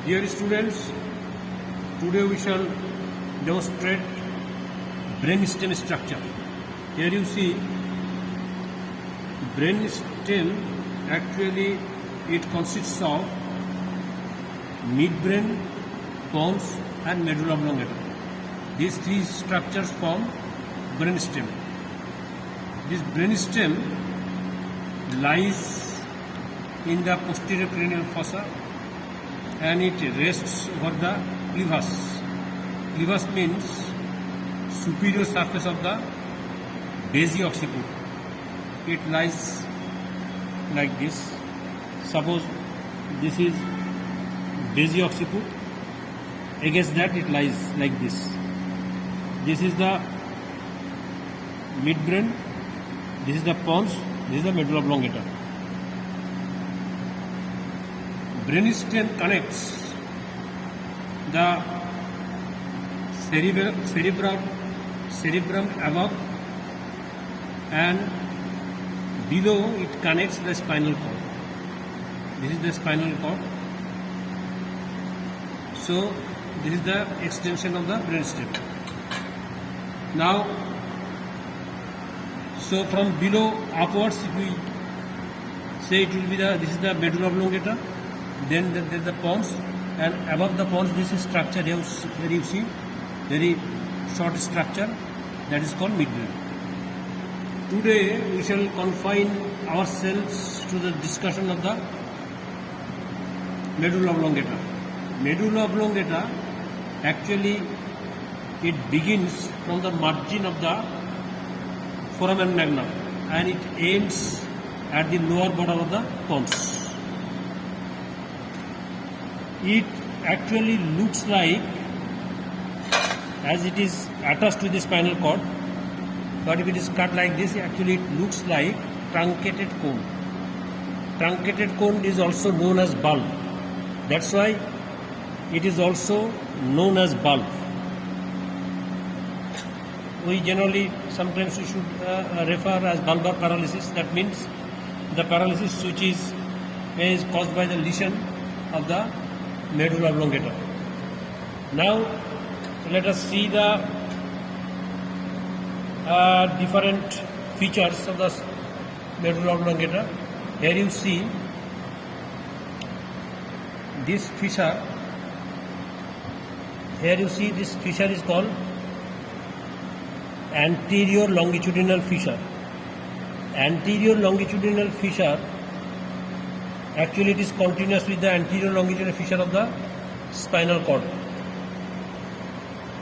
Dear students, today we shall demonstrate brainstem structure. Here you see brainstem. Actually, it consists of midbrain, pons, and medulla oblongata. These three structures form brainstem. This brainstem lies in the posterior cranial fossa and it rests over the clavus. Clavus means superior surface of the basi-occiput. It lies like this. Suppose this is basi-occiput. Against that it lies like this. This is the midbrain. This is the pons. This is the medulla oblongata. Brainstem connects the cerebrum above and below it connects the spinal cord. This is the spinal cord. So this is the extension of the brainstem. Now, so from below upwards, if we say it will be this is the medulla oblongata. Then there is the pons, and above the pons this is structure here you see very short structure that is called midbrain. Today we shall confine ourselves to the discussion of the medulla oblongata. Medulla oblongata actually it begins from the margin of the foramen magnum and it ends at the lower border of the pons. It actually looks like, as it is attached to the spinal cord, but if it is cut like this, actually it looks like truncated cone. Truncated cone is also known as bulb. That's why it is also known as bulb. We generally, sometimes we should refer as bulbar paralysis. That means the paralysis which is caused by the lesion of the medulla oblongata. Now let us see the different features of the medulla oblongata. Here you see this fissure. Here you see this fissure is called anterior longitudinal fissure. Anterior longitudinal fissure, actually it is continuous with the anterior longitudinal fissure of the spinal cord.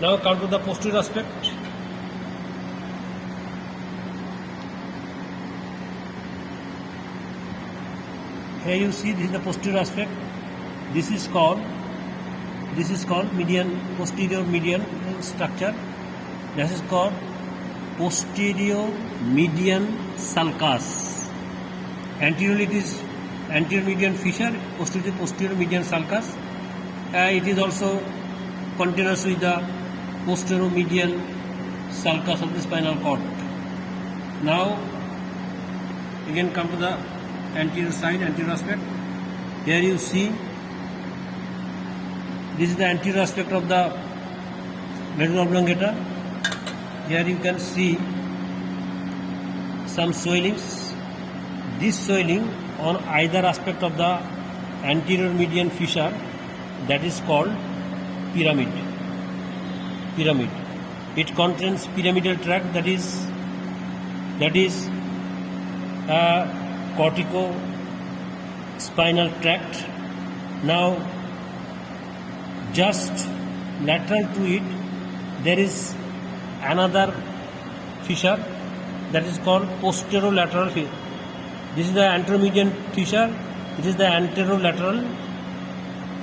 Now come to the posterior aspect. Here you see this is the posterior aspect. This is called posterior median structure. This is called posterior median sulcus. Anteriorly it is anterior median fissure, posterior median sulcus. It is also continuous with the posterior median sulcus of the spinal cord. Now again come to the anterior side, anterior aspect. Here you see this is the anterior aspect of the medulla oblongata. Here you can see some swellings. This swelling on either aspect of the anterior median fissure, that is called pyramid. It contains pyramidal tract, that is a cortico-spinal tract. Now just lateral to it there is another fissure that is called posterolateral fissure. This is the anteromedian fissure. It is the anterolateral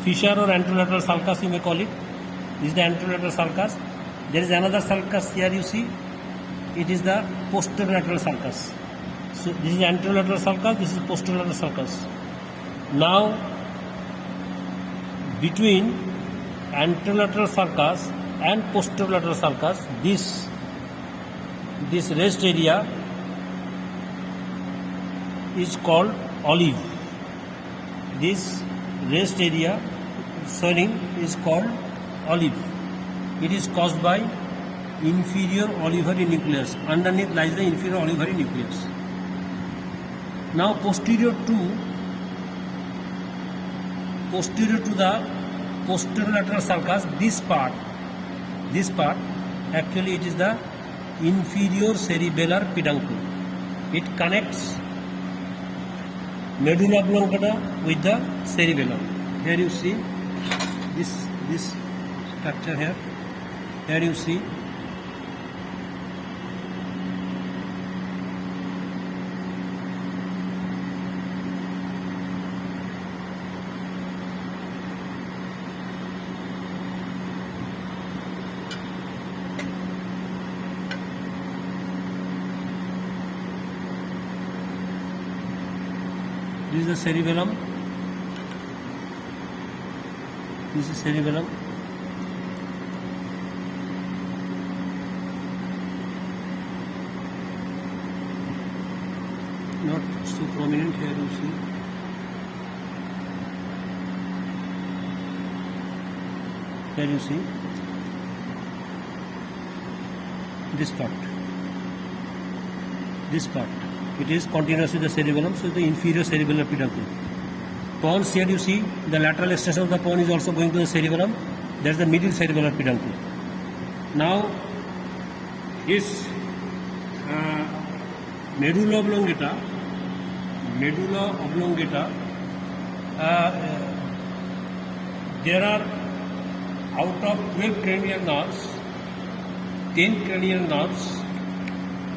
fissure or anterolateral sulcus, you may call it. This is the anterolateral sulcus. There is another sulcus here you see. It is the posterolateral sulcus. So this is the anterolateral sulcus, this is posterolateral sulcus. Now between anterolateral sulcus and posterolateral sulcus, this rest area is called olive. This rest area swelling is called olive. It is caused by inferior olivary nucleus. Underneath lies the inferior olivary nucleus. Now posterior to the posterolateral sulcus, this part actually it is the inferior cerebellar peduncle. It connects medulla oblongata with the cerebellum. Here you see this structure here. Here you see this is the cerebellum. This is cerebellum. Not so prominent here, you see. Here you see this part. It is continuous with the cerebellum, so the inferior cerebellar peduncle. Pons, here you see the lateral extension of the pons is also going to the cerebellum. That is the middle cerebellar peduncle. Now, this medulla oblongata, there are out of 12 cranial nerves, 10 cranial nerves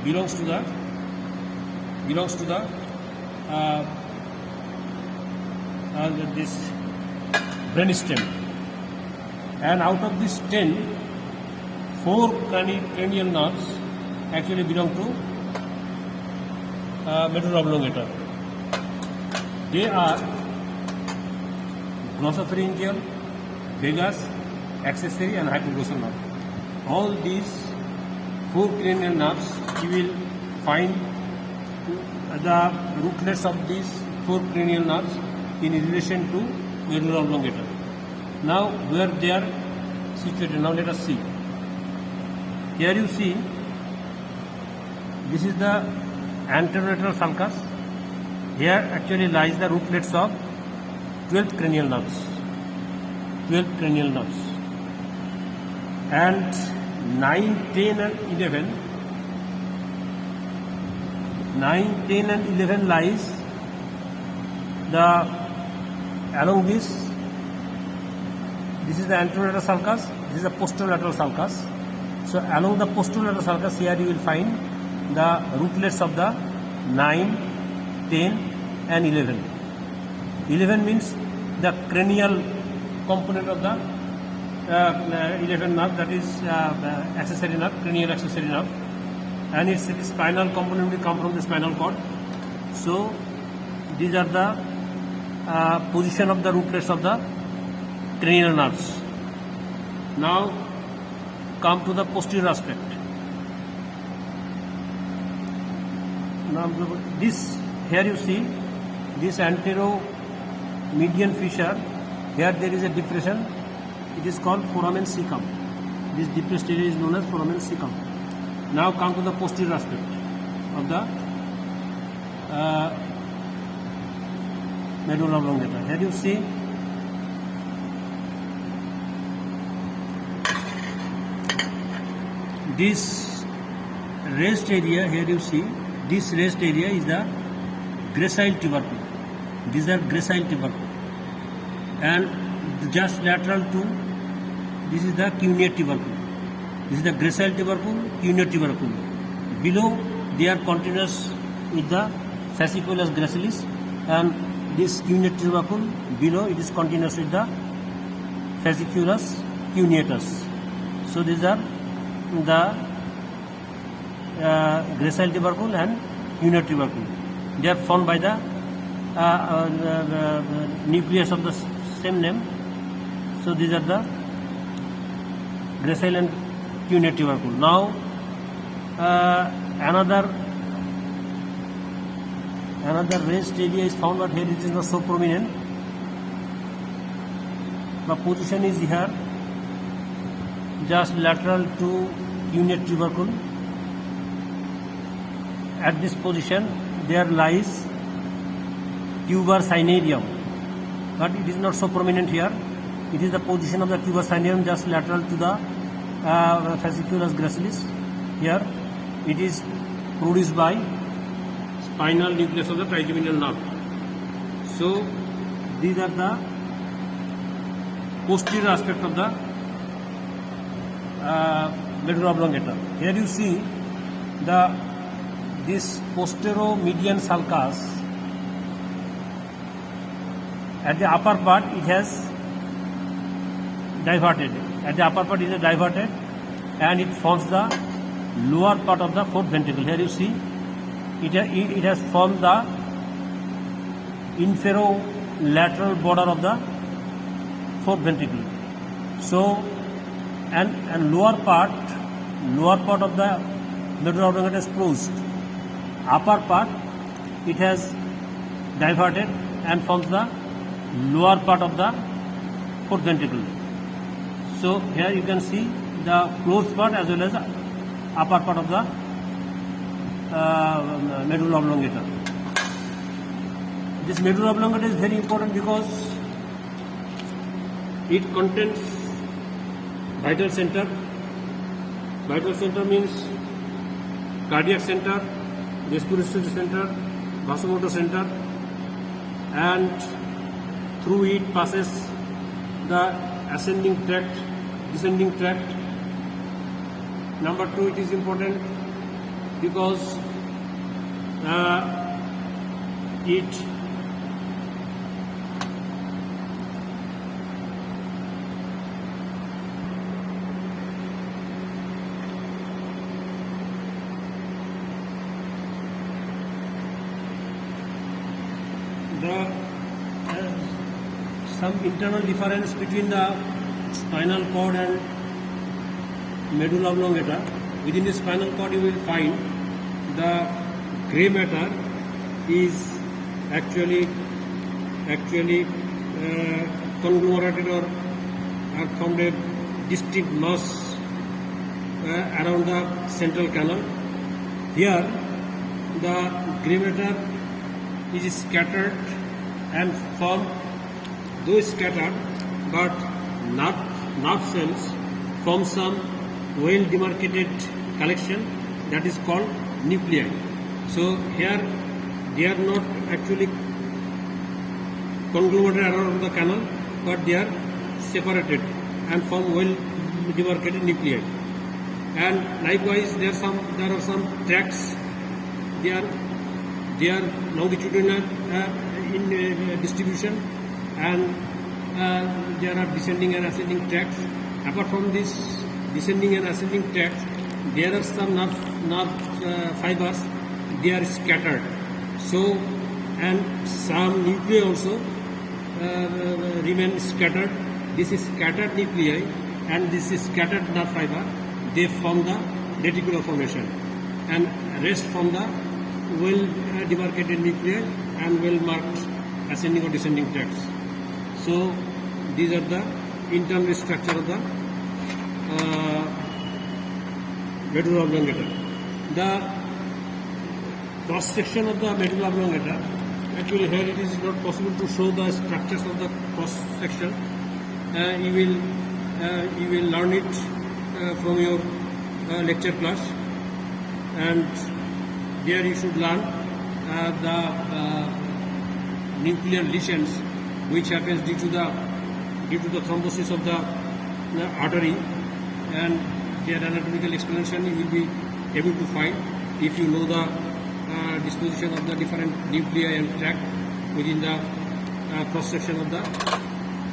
belongs to the this brainstem, and out of this 10, 4 cranial nerves actually belong to medulla oblongata. They are glossopharyngeal, vagus, accessory, and hypoglossal nerve. All these 4 cranial nerves you will find the rootlets of these 4 cranial nerves in relation to medulla oblongata. Now, where they are situated, now let us see. Here you see, this is the anterolateral sulcus. Here actually lies the rootlets of 12 cranial nerves. And 9, 10 and 11. 9, 10 and 11 lies along this is the anterolateral sulcus, this is the posterolateral sulcus. So along the posterolateral sulcus here you will find the rootlets of the 9, 10 and 11. 11 means the cranial component of the 11 nerve, that is accessory nerve, cranial accessory nerve, and its spinal component will come from the spinal cord. So these are the position of the rootlets of the cranial nerves. Now come to the posterior aspect. Now this, here you see this anteromedian fissure. Here there is a depression. It is called foramen cecum. This depressed area is known as foramen cecum. Now come to the posterior aspect of the medulla oblongata. Here you see this raised area. Here you see this raised area is the gracile tubercle. These are gracile tubercle, and just lateral to this is the cuneate tubercle. This is the gracile tubercle, cuneate tubercle. Below they are continuous with the fasciculus gracilis, and this cuneate tubercle below it is continuous with the fasciculus cuneatus. So these are the gracile tubercle and cuneate tubercle. They are formed by the nucleus of the same name. So these are the gracile and cuneate tubercle. Now another raised area is found, but here it is not so prominent. The position is here, just lateral to unit tubercle. At this position there lies tuber cinereum, but it is not so prominent here. It is the position of the tuber cinereum just lateral to the fasciculus gracilis. Here it is produced by spinal nucleus of the trigeminal nerve. So these are the posterior aspect of the medulla oblongata. Here you see this posteromedian sulcus. At the upper part it has diverted. At the upper part it is diverted and it forms the lower part of the fourth ventricle. Here you see it has formed the inferolateral border of the fourth ventricle. So and lower part of the medulla oblongata is closed. Upper part it has diverted and forms the lower part of the fourth ventricle. So here you can see the closed part as well as upper part of the medulla oblongata. This medulla oblongata is very important because it contains vital center. Vital center means cardiac center, respiratory center, vasomotor center, and through it passes the ascending tract, descending tract. Number 2, it is important because it some internal difference between the spinal cord and medulla oblongata. Within the spinal cord you will find the grey matter is actually conglomerated or formed a distinct mass around the central canal. Here the grey matter is scattered and formed, though scattered, but nerve cells form some well demarcated collection that is called nuclei. So here they are not actually conglomerated around the canal, but they are separated and form well demarcated nuclei. And likewise there are some tracts. They are longitudinal in distribution, and there are descending and ascending tracts. Apart from this descending and ascending tracts, there are some nerve fibers. They are scattered. So, and some nuclei also remain scattered. This is scattered nuclei and this is scattered nerve fiber. They form the reticular formation, and rest from the well demarcated nuclei and well marked ascending or descending tracts. So these are the internal structure of the medulla oblongata. The cross section of the medulla oblongata, actually here it is not possible to show the structures of the cross section. You will learn it from your lecture class, and there you should learn the nuclear lesions which happens due to the thrombosis of the artery, and their anatomical explanation you will be able to find if you know the disposition of the different nuclei and tract within the cross section of the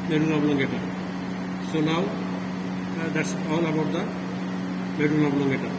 medulla oblongata. So now that's all about the medulla oblongata.